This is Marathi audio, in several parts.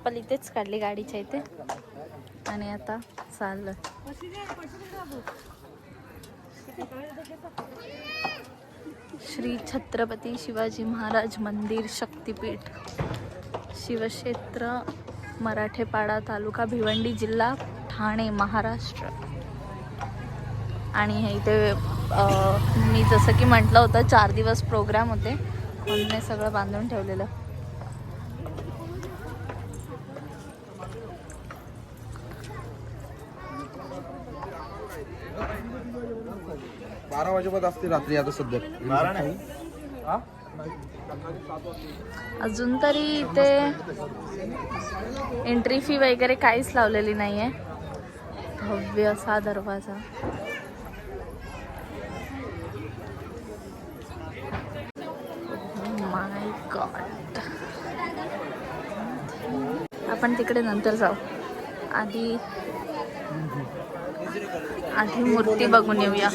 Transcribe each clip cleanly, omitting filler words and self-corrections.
चप्पल इथेच काढली गाडीच्या इथे आणि आता चाललं. श्री छत्रपती शिवाजी महाराज मंदिर शक्तिपीठ शिवक्षेत्र मराठेपाडा तालुका भिवंडी जिल्हा ठाणे महाराष्ट्र. आणि हे इथे मी जसं की म्हटलं होतं 4 दिवस प्रोग्राम होते म्हणून सगळं बांधून ठेवलेलं. 12 वाजेपर्यंत असते रात्री. आता सध्या 12 नाही, अजून तरी इथे एंट्री फी वगैरे काहीच लावलेली नाही आहे. भव्य असा दरवाजा. माय गॉड. आपण तिकडे नंतर जाऊ. आधी मूर्ती बघून येऊया.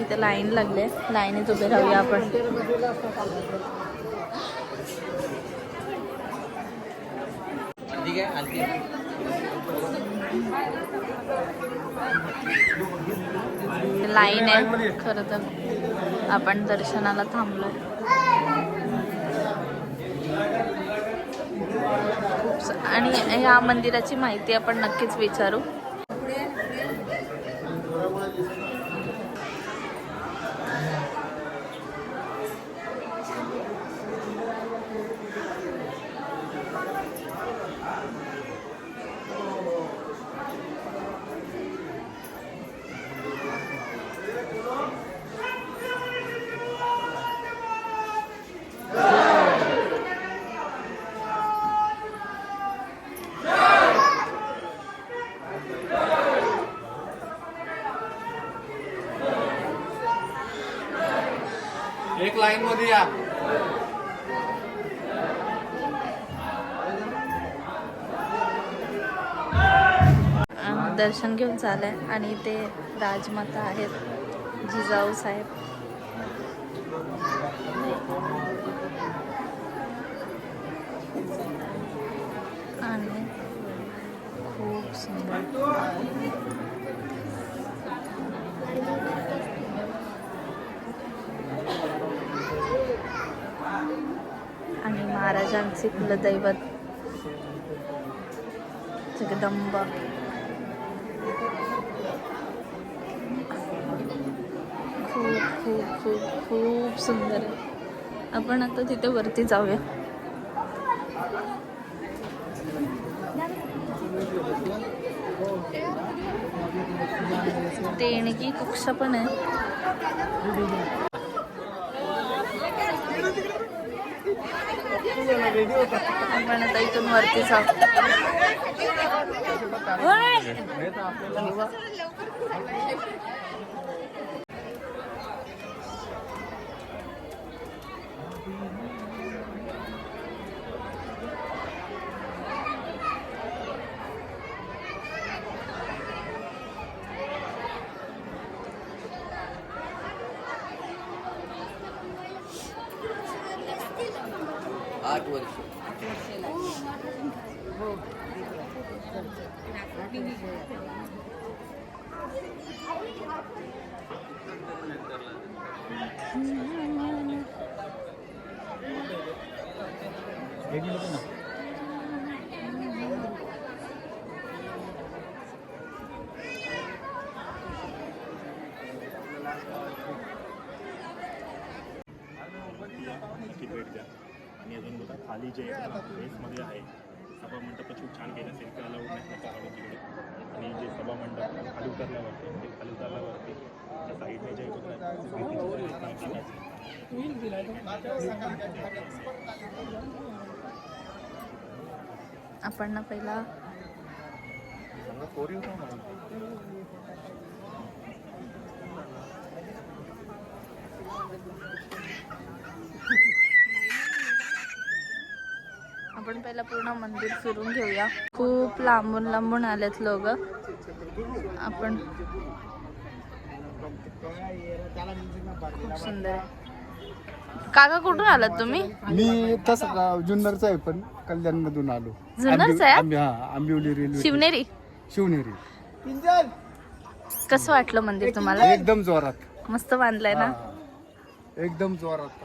इथे लाईन लागले, लाईनीत उभे राहूया आपण. लाईन आहे खरं तर. आपण दर्शनाला थांबलो. आणि या मंदिराची माहिती आपण नक्कीच विचारू. एक लाईन मध्ये या. दर्शन घेऊन चालय आणि ते राजमाता आहेत, जिजाऊ साहेब. आणि खूप सुंदर. आणि महाराजांचे कुलदैवत जगदंबा. खूप खूप खूप खूप सुंदर आहे. आपण आता तिथे वरती जाऊया. देणगी कक्ष पण आहे. आपण आता इथून वरती जाऊ. आणि अजून बघा खाली जे बेसमध्ये आहे सभा मंडप खूप छान केलं. सेल्फी अलाउड नाही नका काढू तिकडे. आणि जे सभा मंडप खाली उतरल्यावरती ते खाली उतरल्यावरती त्या साईडने जे बघा आपण ना पहिला आपण पहिला पूर्ण मंदिर फिरून घेऊया. खूप लांबून लांबून आलेत लोक. आपण खूप सुंदर आहे. काका कुठून आलात तुम्ही? मी तसं जुन्नरचा आहे पण कल्याण मधून आलो. जुन्नरचा आहे? आंबिवली रेल्वे शिवनेरी. शिवनेरी. कसं वाटलं मंदिर तुम्हाला? एकदम जोरात. मस्त बांधलंय ना. एकदम जोरात.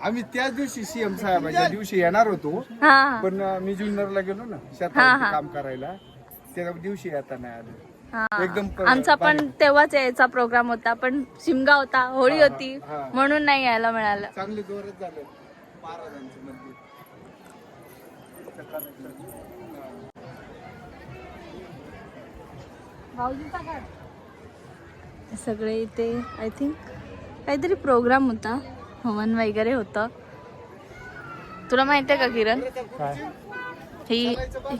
आम्ही त्याच दिवशी सीएम साहेबाच्या दिवशी येणार होतो हा पण मी जुन्नरला गेलो ना हा, शेतात हा. काम करायला, त्या दिवशी येता नाही आलो. हा. एकदम आमचा पण तेव्हाच यायचा प्रोग्राम होता पण शिमगा होता, होळी होती हा. म्हणून नाही यायला मिळालं. चांगले जोरात झालं महाराजांचं मंदिर. सगळे इथे आय थिंक काहीतरी प्रोग्राम होता, हवन वगैरे होतं. तुला माहिती आहे का किरण?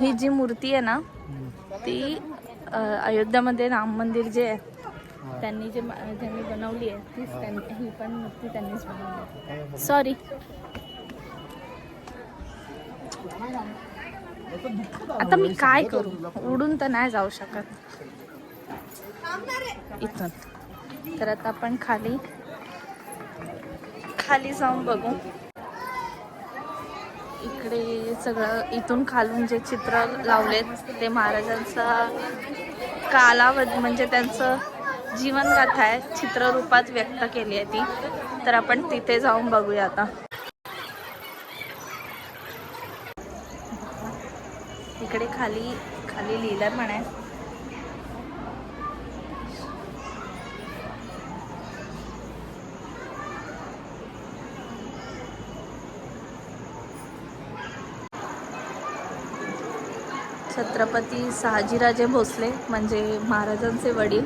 ही जी मूर्ती आहे ना ती अयोध्यामध्ये राम मंदिर जे आहे त्यांनी ज्यांनी बनवली आहे तीच ही पण मूर्ती त्यांनीच बनवली आहे. सॉरी. आता मी काय करू? उडून तर नाही जाऊ शकत इथून. तर आता आपण खाली जाऊन बघू. इकडे सगळं इथून खालून जे चित्र लावलेत ते महाराजांचा कालावधी म्हणजे त्यांचं जीवनगाथा आहे, चित्ररूपात व्यक्त केली आहे ती. तर आपण तिथे जाऊन बघूया आता. इकडे खाली लिहिलं पण आहे. छत्रपती शहाजीराजे भोसले म्हणजे महाराजांचे वडील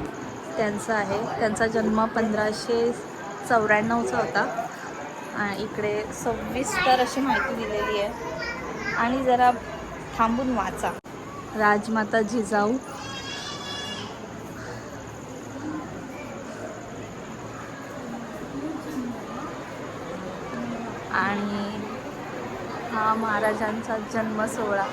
त्यांचा आहे. त्यांचा जन्म 1594चा होता. आणि इकडे सविस्तर अशी माहिती दिलेली आहे. आणि जरा थांबून वाचा. राजमाता जिजाऊ, आणि हा महाराजांचा जन्म सोहळा.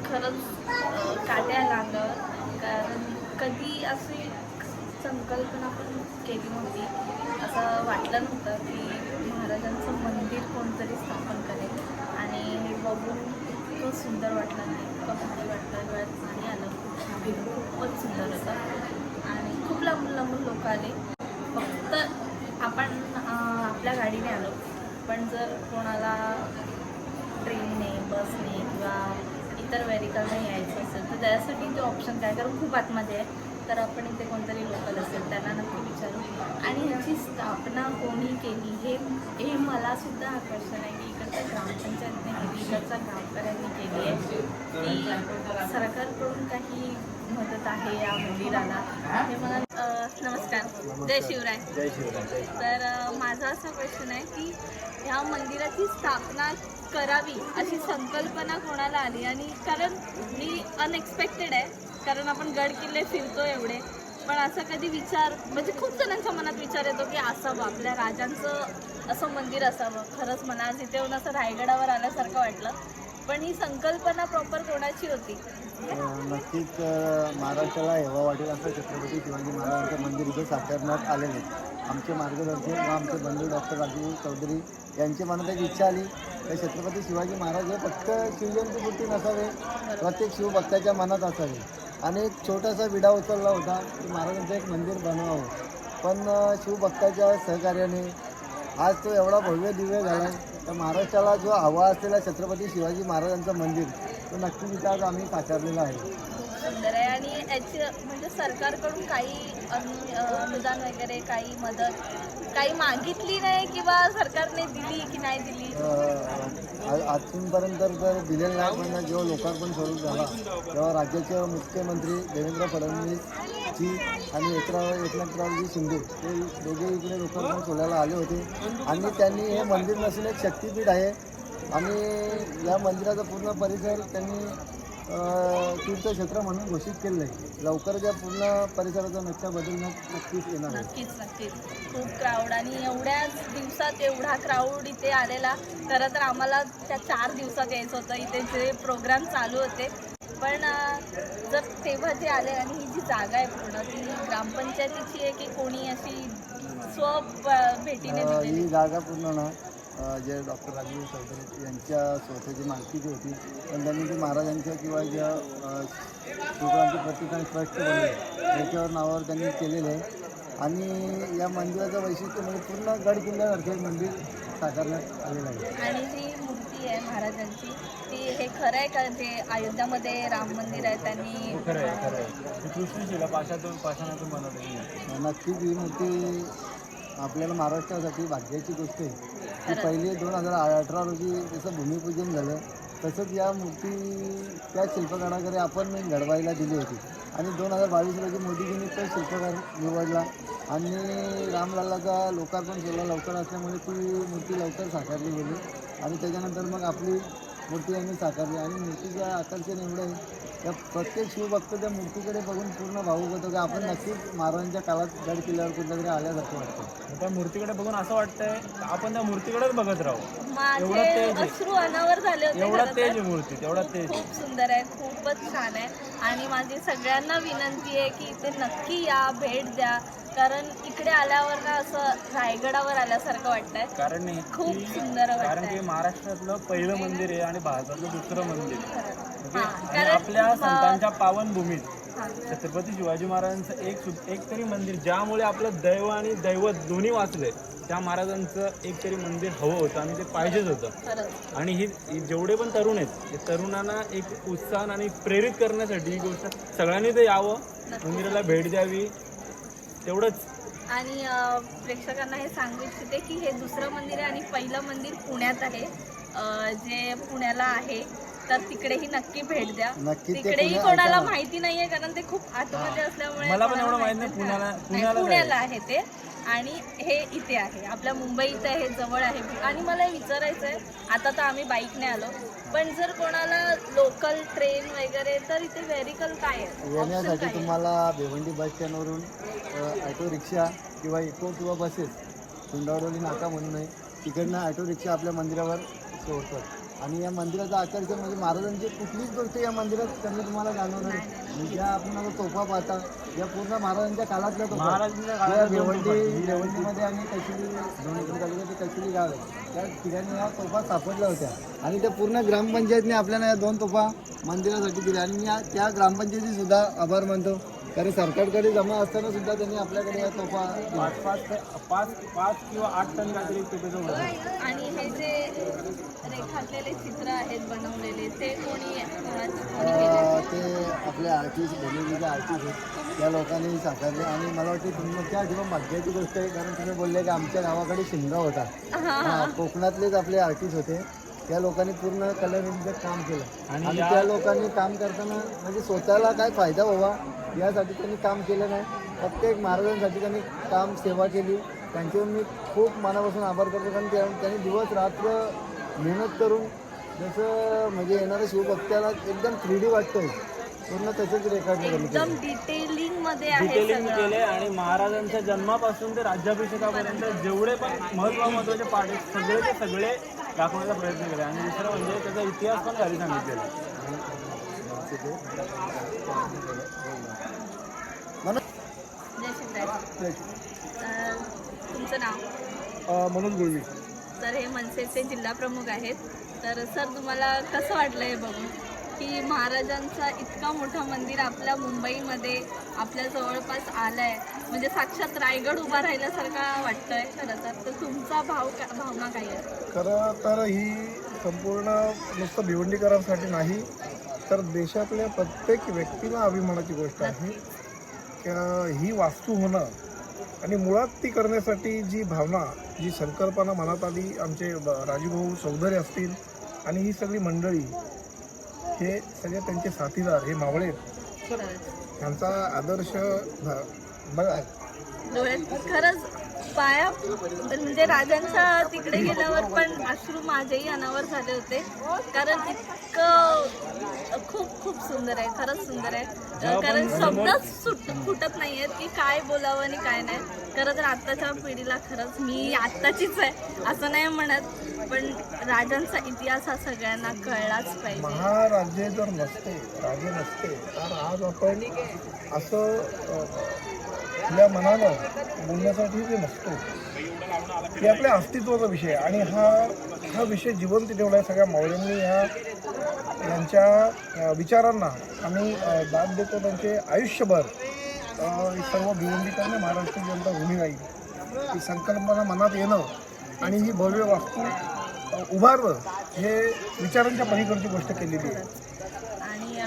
खरंच काट्या अंगावर. कारण कधी असे संकल्पना पण केली नव्हती. असं वाटलं नव्हतं की महाराजांचं मंदिर कोणतरी स्थापन करेल आणि हे बघून इतकं सुंदर वाटलं नाही, इतकं भारी वाटलं, डोळ्यात पाणी आलं. खूपच सुंदर होतं आणि खूप लांबून लांबून लोक आले. फक्त आपण आपल्या गाडीने आलो, पण जर कोणाला ट्रेनने, बसने किंवा इतर व्हेरिकलने यायचं असेल तर त्यासाठी ते ऑप्शन काय, कारण खूप आतमध्ये आहे. तर आपण इथे कोणतरी लोकल असेल त्यांना नक्की विचारू. आणि ह्याची स्थापना कोणी केली हे मला सुद्धा आकर्षण आहे की इकडच्या ग्रामपंचायतने केली, इकडच्या गावकऱ्यांनी केली आहे. की सरकारकडून काही मदत आहे या मंदिराला हे मला नमस्कार, जय शिवराय. जय शिवराय. तर माझा असा क्वेश्चन आहे की ह्या मंदिराची स्थापना करावी अशी संकल्पना कोणाला आली. आणि कारण मी अनएक्सपेक्टेड आहे, कारण आपण गड किल्ले फिरतो एवढे, पण असा कधी विचार म्हणजे खूप जणांच्या मनात विचार येतो की असावं आपल्या राजांचं असं मंदिर असावं. खरंच मला आज इथे येऊन असं रायगडावर आल्यासारखं वाटलं. पण ही संकल्पना प्रॉपर कोणाची होती? नक्कीच महाराष्ट्राला हेवा वाटेल असं छत्रपती शिवाजी महाराजांचं मंदिर इथे साकारण्यात आलेलं आहे. आमचे मार्गदर्शक व आमचे बंधू डॉक्टर राजीव चौधरी यांची मनात एक इच्छा आली तर छत्रपती शिवाजी महाराज हे फक्त शिवजयंतीपुरती नसावे, प्रत्येक शिवभक्ताच्या मनात असावे. आणि एक छोटासा विडा उचलला होता की महाराजांचं एक मंदिर बनवावं. पण शिवभक्ताच्या सहकार्याने आज तो एवढा भव्य दिव्य झाला आहे. तर महाराष्ट्राला जो हवा असलेला छत्रपती शिवाजी महाराजांचं मंदिर तो नक्कीच इथं आज आम्ही साकारलेला आहे. सुंदर आहे. आणि याची म्हणजे सरकारकडून काही अनुदान वगैरे काही मदत काही मागितली नाही किंवा सरकारने दिली की नाही दिली? अजूनपर्यंत तर दिलेलं नाही. पण जेव्हा लोकार्पण स्वरूप झाला तेव्हा राज्याचे मुख्यमंत्री देवेंद्र फडणवीसजी आणि एकनाथरावजी शिंदे हे दोघे इकडे लोकार्पण सोहळ्याला आले होते आणि त्यांनी हे मंदिर नसून एक शक्तिपीठ आहे आणि या मंदिराचा पूर्ण परिसर त्यांनी तीर्थक्षेत्र म्हणून घोषित केलेलं आहे. लवकरच या पूर्ण परिसराचा नक्शा बदलण्यात नक्कीच येणार आहे. नक्कीच खूप क्राऊड. आणि एवढ्याच दिवसात एवढा क्राऊड इथे आलेला. खरं तर आम्हाला त्या 4 दिवसात यायचं होतं. इथे जे प्रोग्राम चालू होते, पण जर तेव्हा जे आले आणि ही जी जागा आहे पूर्ण ती ग्रामपंचायतीची आहे की कोणी अशी भेटीने दिलेली? ही जागा पूर्ण ना जे डॉक्टर राजीव चौधरी यांच्या स्वतःची मालकीची होती, पण त्यांनी ती महाराजांच्या किंवा ज्या शिवरायांची प्रतिष्ठान ट्रस्ट बनले याच्यावर नावावर त्यांनी केलेलं आहे. आणि या मंदिराचं वैशिष्ट्य म्हणजे पूर्ण गड किल्ल्यासारखे मंदिर साकारण्यात आलेलं आहे. आणि जी मूर्ती आहे महाराजांची ती हे खरं आहे का जे अयोध्यामध्ये राम मंदिर आहे त्यांनी? खरं आहे. कृष्णशिला पाषाणातून बनवलेली. नक्कीच ही मूर्ती आपल्याला महाराष्ट्रासाठी भाग्याची गोष्ट आहे की पहिले 2018 रोजी जसं भूमिपूजन झालं तसंच या मूर्ती त्या शिल्पकाराकडे आपण घडवायला दिली होती आणि 2022 रोजी मोदीजींनी तो शिल्पकार निवडला आणि रामलल्लाचा लोकार्पण केलं लवकर असल्यामुळे ती मूर्ती लवकर साकारली गेली आणि त्याच्यानंतर मग आपली मूर्ती यांनी साकारली. आणि मूर्तीचं आकर्षण एवढं आहे त्या प्रत्येक शिवभक्त त्या मूर्तीकडे बघून पूर्ण भावुक होतो की आपण नक्कीच महाराजांच्या काळात गड किल्ल्यावर कुठल्यातरी आल्यासारखं वाटतं. त्या मूर्तीकडे बघून असं वाटतंय आपण त्या मूर्तीकडेच बघत राहू. माझे अश्रू अनावर झाले होते. एवढा तेज मूर्ती, तेवढा तेज. खूप सुंदर आहे, खूपच छान आहे. आणि माझी सगळ्यांना विनंती आहे की इथे नक्की या, भेट द्या, कारण इकडे आल्यावर ना असं रायगडावर आल्यासारखं वाटतंय. कारण खूप सुंदर कारण वाटतंय. की महाराष्ट्रातलं पहिलं मंदिर आहे आणि भारतातलं दुसरं मंदिर आहे. कारण आपल्या संतांच्या पावनभूमीत छत्रपती शिवाजी महाराजांचं एक तरी मंदिर ज्यामुळे आपलं दैव आणि दैवत दोन्ही वाचले त्या महाराजांचं एक तरी मंदिर हवं होतं आणि ते पाहिजेच होतं. आणि ही जेवढे पण तरुण आहेत ते तरुणांना एक उत्साह आणि प्रेरित करण्यासाठी ही गोष्ट सगळ्यांनी ते यावं, मंदिराला भेट द्यावी तेवढंच. आणि प्रेक्षकांना हे सांगू इच्छिते की हे दुसरं मंदिर आहे आणि पहिलं मंदिर पुण्यात आहे. जे पुण्याला आहे तर तिकडेही नक्की भेट द्या. तिकडेही कोणाला माहिती नाहीये कारण ते खूप आतमध्ये असल्यामुळे मला पण एवढं माहित नाही. पुण्याला आहे ते आणि हे इथे आहे आपल्या मुंबईत आहे, हे जवळ आहे. आणि मला हे विचारायचं आहे, आता तर आम्ही बाईकने आलो, पण जर कोणाला लोकल ट्रेन वगैरे तर इथे व्हेरिकल काय आहे? येण्यासाठी तुम्हाला भिवंडी बस स्टँडवरून ऑटो रिक्षा किंवा इको किंवा बसेस हुंडावडोली नाका म्हणून आहे तिकडनं ऑटो रिक्षा आपल्या मंदिरावर सोडतात. आणि या मंदिराचं आकर्षण म्हणजे महाराजांची कुठलीच गोष्ट या मंदिरात त्यांनी तुम्हाला जाणवणार नाही. म्हणजे ज्या आपण आता तोफा पाहता या पूर्ण महाराजांच्या काळातल्या तोफा या भिवंडीमध्ये आणि कशिली गाव आहे त्या ठिकाणी या तोफा सापडल्या होत्या आणि त्या पूर्ण ग्रामपंचायतने आपल्याला या 2 तोफा मंदिरासाठी दिल्या आणि त्या ग्रामपंचायती सुद्धा आभार मानतो कारण सरकारकडे जमा असताना सुद्धा त्यांनी आपल्याकडे या तोफा 5 किंवा 8 टन काहीतरी तोफेचं वजन. आणि हे जे रेखाटलेले चित्र आहेत बनवलेले ते कोणी केले? ते आपले आर्टिस्ट भूमिकेचे आर्टिस्ट आहेत त्या लोकांनी साकारले आणि मला वाटतं तुमच्या जेव्हा भाग्याची गोष्ट आहे कारण तुम्ही बोलले की आमच्या गावाकडे शिमगा होता. कोकणातलेच आपले आर्टिस्ट होते त्या लोकांनी पूर्ण कलरिंगचं काम केलं आणि त्या लोकांनी काम करताना म्हणजे स्वतःला काय फायदा व्हावा यासाठी त्यांनी काम केलं नाही. प्रत्येक महाराजांसाठी त्यांनी काम सेवा केली. त्यांच्यावर मी खूप मनापासून आभार करतो कारण त्यांनी दिवस रात्र मेहनत करून जसं म्हणजे येणाऱ्या शिवभक्त्याला एकदम 3D वाटतंय पूर्ण तसंच रेकॉर्ड एकदम डिटेलिंग मध्ये आहे डिटेलिंग सगळं. केले आणि महाराजांच्या जन्मापासून ते राज्याभिषेकापर्यंत जेवढे पण महत्त्वाचे पाठ आहेत सगळे दाखवण्याचा प्रयत्न केला आणि दुसरं म्हणजे त्याचा इतिहास पण खाली सांगितलेला. जय शिवराय. तुमचं नाव? मनोज गुळवी. तर हे मनसेचे जिल्हा प्रमुख आहेत. तर सर तुम्हाला कसं वाटलं हे बघून की महाराजांचा इतका मोठा मंदिर आपल्या मुंबईमध्ये आपल्या जवळपास आलाय म्हणजे साक्षात रायगड उभा राहिल्यासारखा वाटतंय खरं तर तुमचा भावना काय आहे? खरं तर ही संपूर्ण नुसतं भिवंडीकरांसाठी नाही तर देशातल्या प्रत्येक व्यक्तीला अभिमानाची गोष्ट आहे. ही वास्तू होणं आणि मुळात ती करण्यासाठी जी भावना जी संकल्पना मनात आली आमचे राजूभाऊ चौधरी असतील आणि ही सगळी मंडळी हे सगळे त्यांचे साथीदार हे मावळे यांचा आदर्श बघा डोळ्यात खरंच पाया म्हणजे राजांच्या तिकडे गेल्यावर पण अश्रू माझेही अनावर झाले होते कारण इतकं खूप सुंदर आहे खरंच सुंदर आहे कारण शब्दच फुटत नाहीयेत की काय बोलावं आणि काय नाही. खरं तर आत्ताच्या पिढीला खरंच मी आत्ताचीच आहे असं नाही म्हणत पण राजांचा इतिहास हा सगळ्यांना कळलाच पाहिजे. महाराजे जर नसते राजे नसते तर आज आपण असं आपल्या मनानं बोलण्यासाठी जे नसतो हे आपल्या अस्तित्वाचा विषय आणि हा विषय जिवंत ठेवला आहे सगळ्या मावळ्यांनी यांच्या विचारांना आम्ही दाद देतो. त्यांचे आयुष्यभर सर्व भिवंडीकरांना महाराष्ट्र जनता ऋणी राहील. ही संकल्पना मनात येणं आणि ही भव्य वास्तू उभारणं हे विचारांच्या पलीकडची गोष्ट केलेली आहे. आणि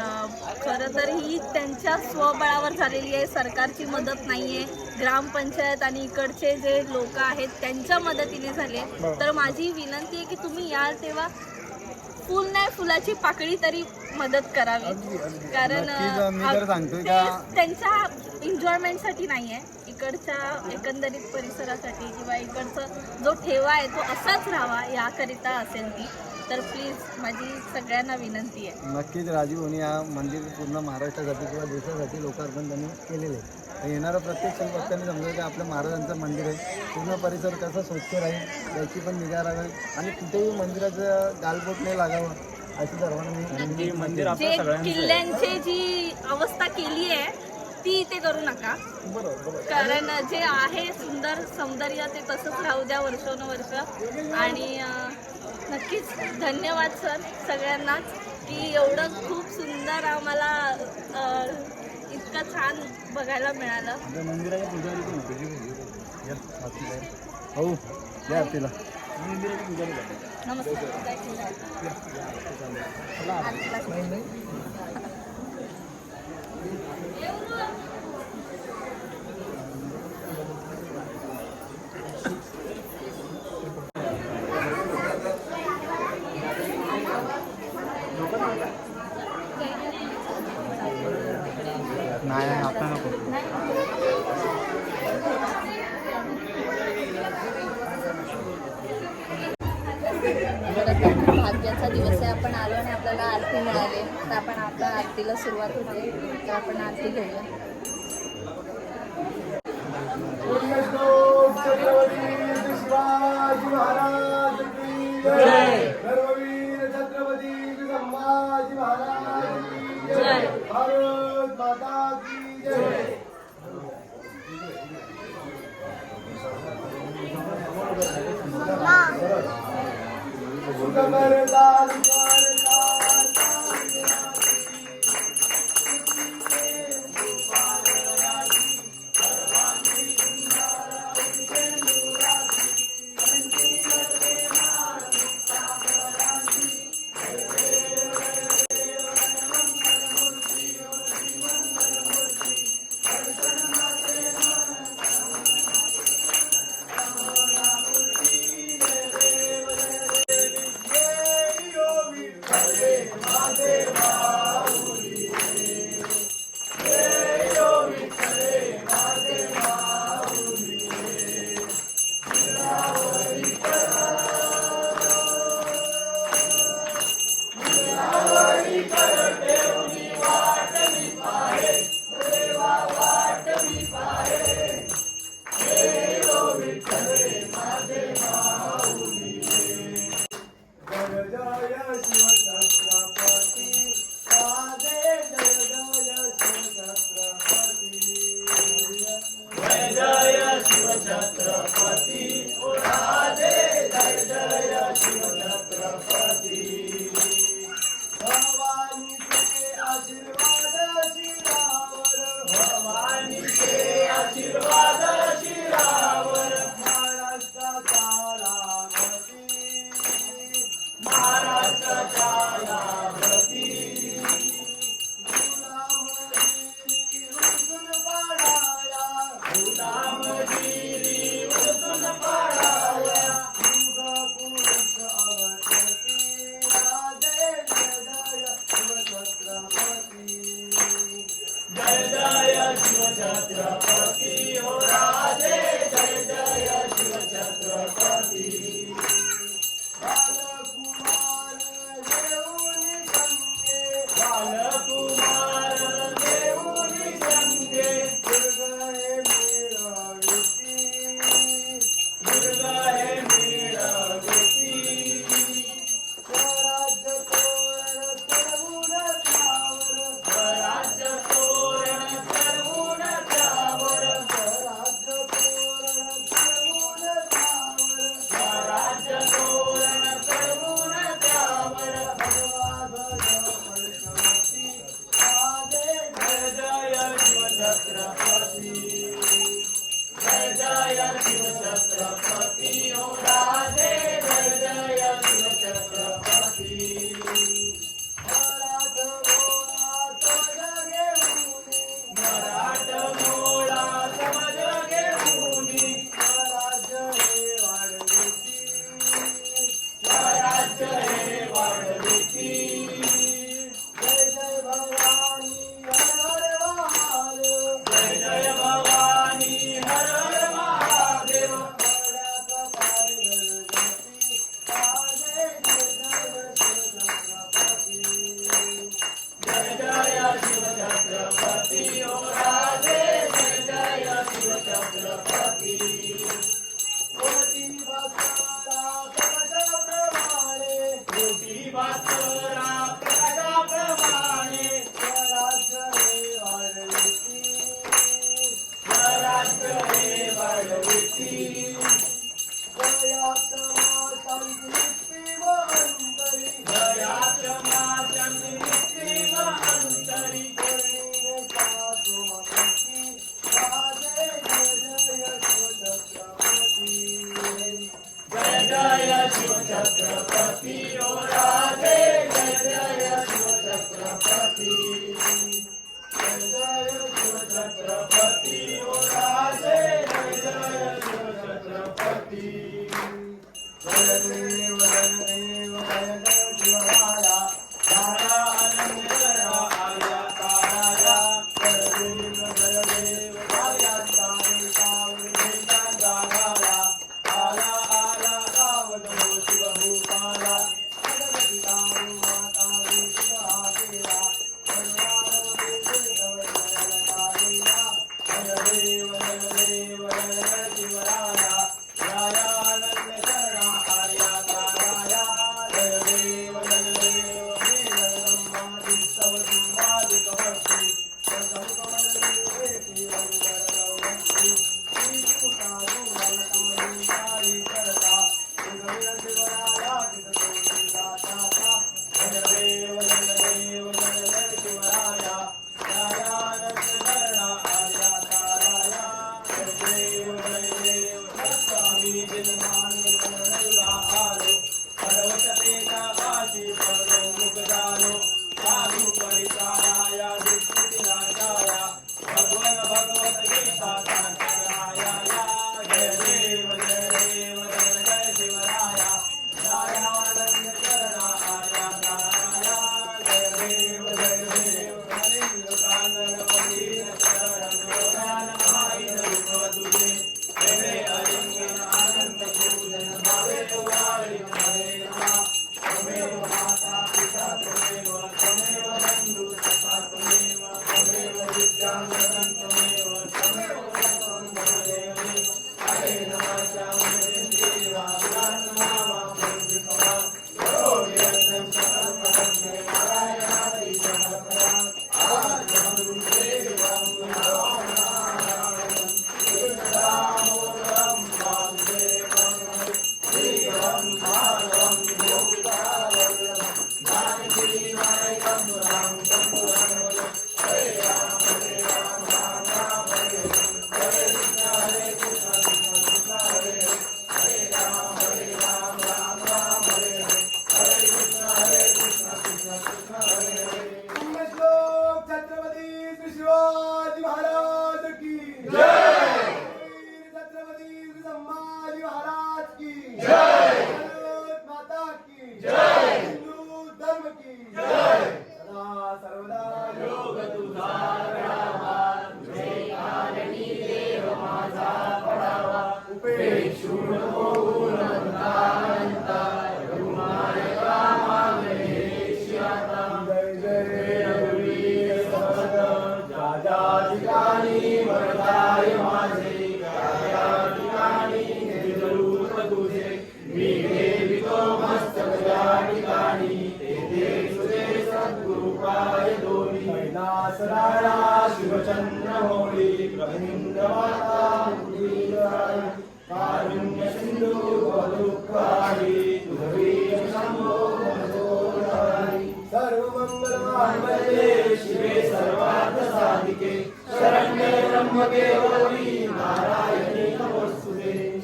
खरं तर ही त्यांच्या स्वबळावर झालेली आहे सरकारची मदत नाही आहे ग्रामपंचायत आणि इकडचे जे लोक आहेत त्यांच्या मदतीने झाली आहे. तर माझी विनंती आहे की तुम्ही याल तेव्हा फुल नाही फुलाची पाकळी तरी मदत करावी कारण त्यांच्या एन्जॉयमेंटसाठी नाही आहे इकडच्या एकंदरीत परिसरासाठी किंवा इकडचं जो ठेवा आहे तो असाच राहावा याकरिता असेल ती. तर प्लीज माझी सगळ्यांना विनंती आहे. नक्कीच राजीव या मंदिर पूर्ण महाराष्ट्रासाठी किंवा देशासाठी लोकार्पण त्यांनी केलेले आहे. येणारं प्रत्येक शिवभक्तांनी समजा की आपलं महाराजांचं मंदिर आहे पूर्ण परिसर कसं स्वच्छ राहील याची पण निगा राहावी आणि कुठेही मंदिराचं गालबोट नाही लागावं अशी सर्वांनी मंदिर जे किल्ल्यांची जी अवस्था केली आहे ती इथे करू नका कारण जे आहे सुंदर सौंदर्य ते तसंच राहू द्या वर्षोनवर्ष. आणि नक्कीच धन्यवाद सर सगळ्यांनाच की एवढं खूप सुंदर आम्हाला इतकं छान बघायला मिळालं. मंदिराच्या पुजारी पण हो या तिला नमस्कार. नाही आता नको. भाग्याचा दिवस आहे आपण आलो आणि आपल्याला आरती मिळाली तर आपण आपल्या आरतीला सुरुवात होते तर आपण आरती घेऊया. छत्रपती शिवाजी महाराज की जय. सर्ववीर करता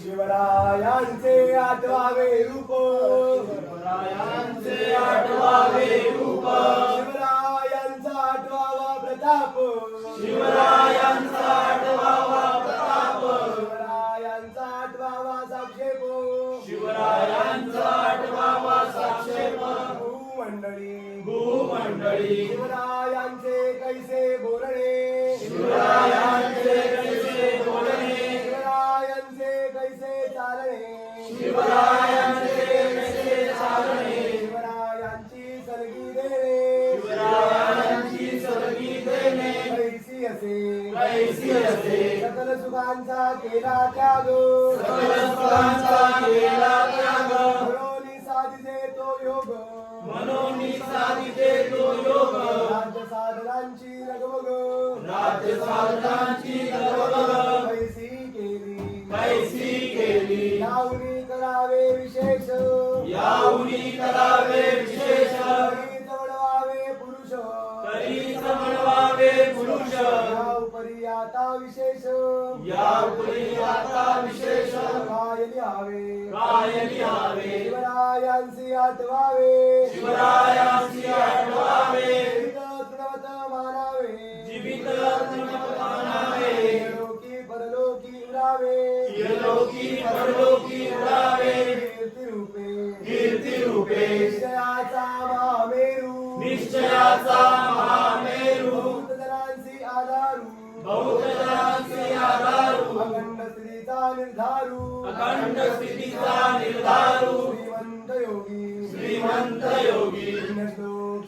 शिवरायांचे आठवावे रूप शिवरायांचा आठवावा प्रताप शिवरायांचा आठवावा साक्षेप भूमंडळी शिवरायांचे कैसे बोलणे शिवरायांचे कैसे चालणे शिवरायांची सलगी देणे कैसी असे सकल सुखांचा केला त्याग मनोनी साधिते तो योग राज्य साधनांची रगमग कैसी केली याहुनी करावे विशेष तरी जवळवावे पुरुष या उपरी आता विशेष काय लिहावे शिवरायांसी आठवावे जीवित तृणवत मानावे इहलोकी परलोकी उरावे कीर्ती रूपे निश्चयाचा महामेरू बहुत जनांसी आधारू अखंड स्थितीचा निर्धारू श्रीमंत योगी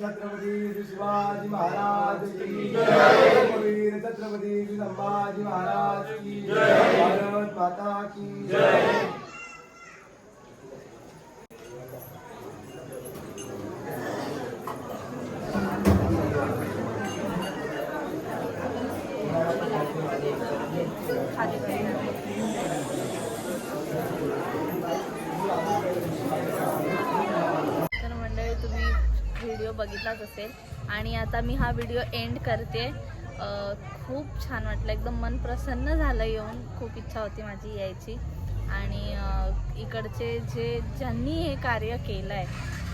छत्रपती शिवाजी महाराज की जय वीर छत्रपती संभाजी महाराज की जय भारत माता की जय तर मंडळी तुम्ही व्हिडिओ बघितलाच असेल आणि आता मी हा व्हिडिओ एंड करते. खूप छान वाटलं, एकदम मन प्रसन्न झालं येऊन. खूप इच्छा होती माझी यायची आणि इकडचे ज्यांनी हे कार्य केलं आहे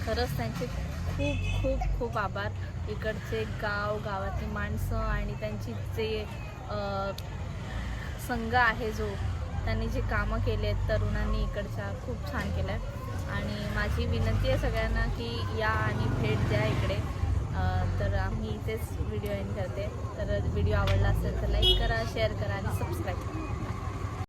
खरंच त्यांचे खूप खूप खूप आभार. इकडचे गावातली माणसं आणि त्यांची जे संघ आहे जो त्यांनी जे कामं केले आहेत तरुणांनी इकडच्या खूप छान केलं आहे. आणि माझी विनंती आहे सगळ्यांना की या आणि भेट द्या इकडे. तर आम्ही इथेच व्हिडिओ एंड करते. तर व्हिडिओ आवडला असेल तर लाईक करा, शेअर करा आणि सबस्क्राईब करा.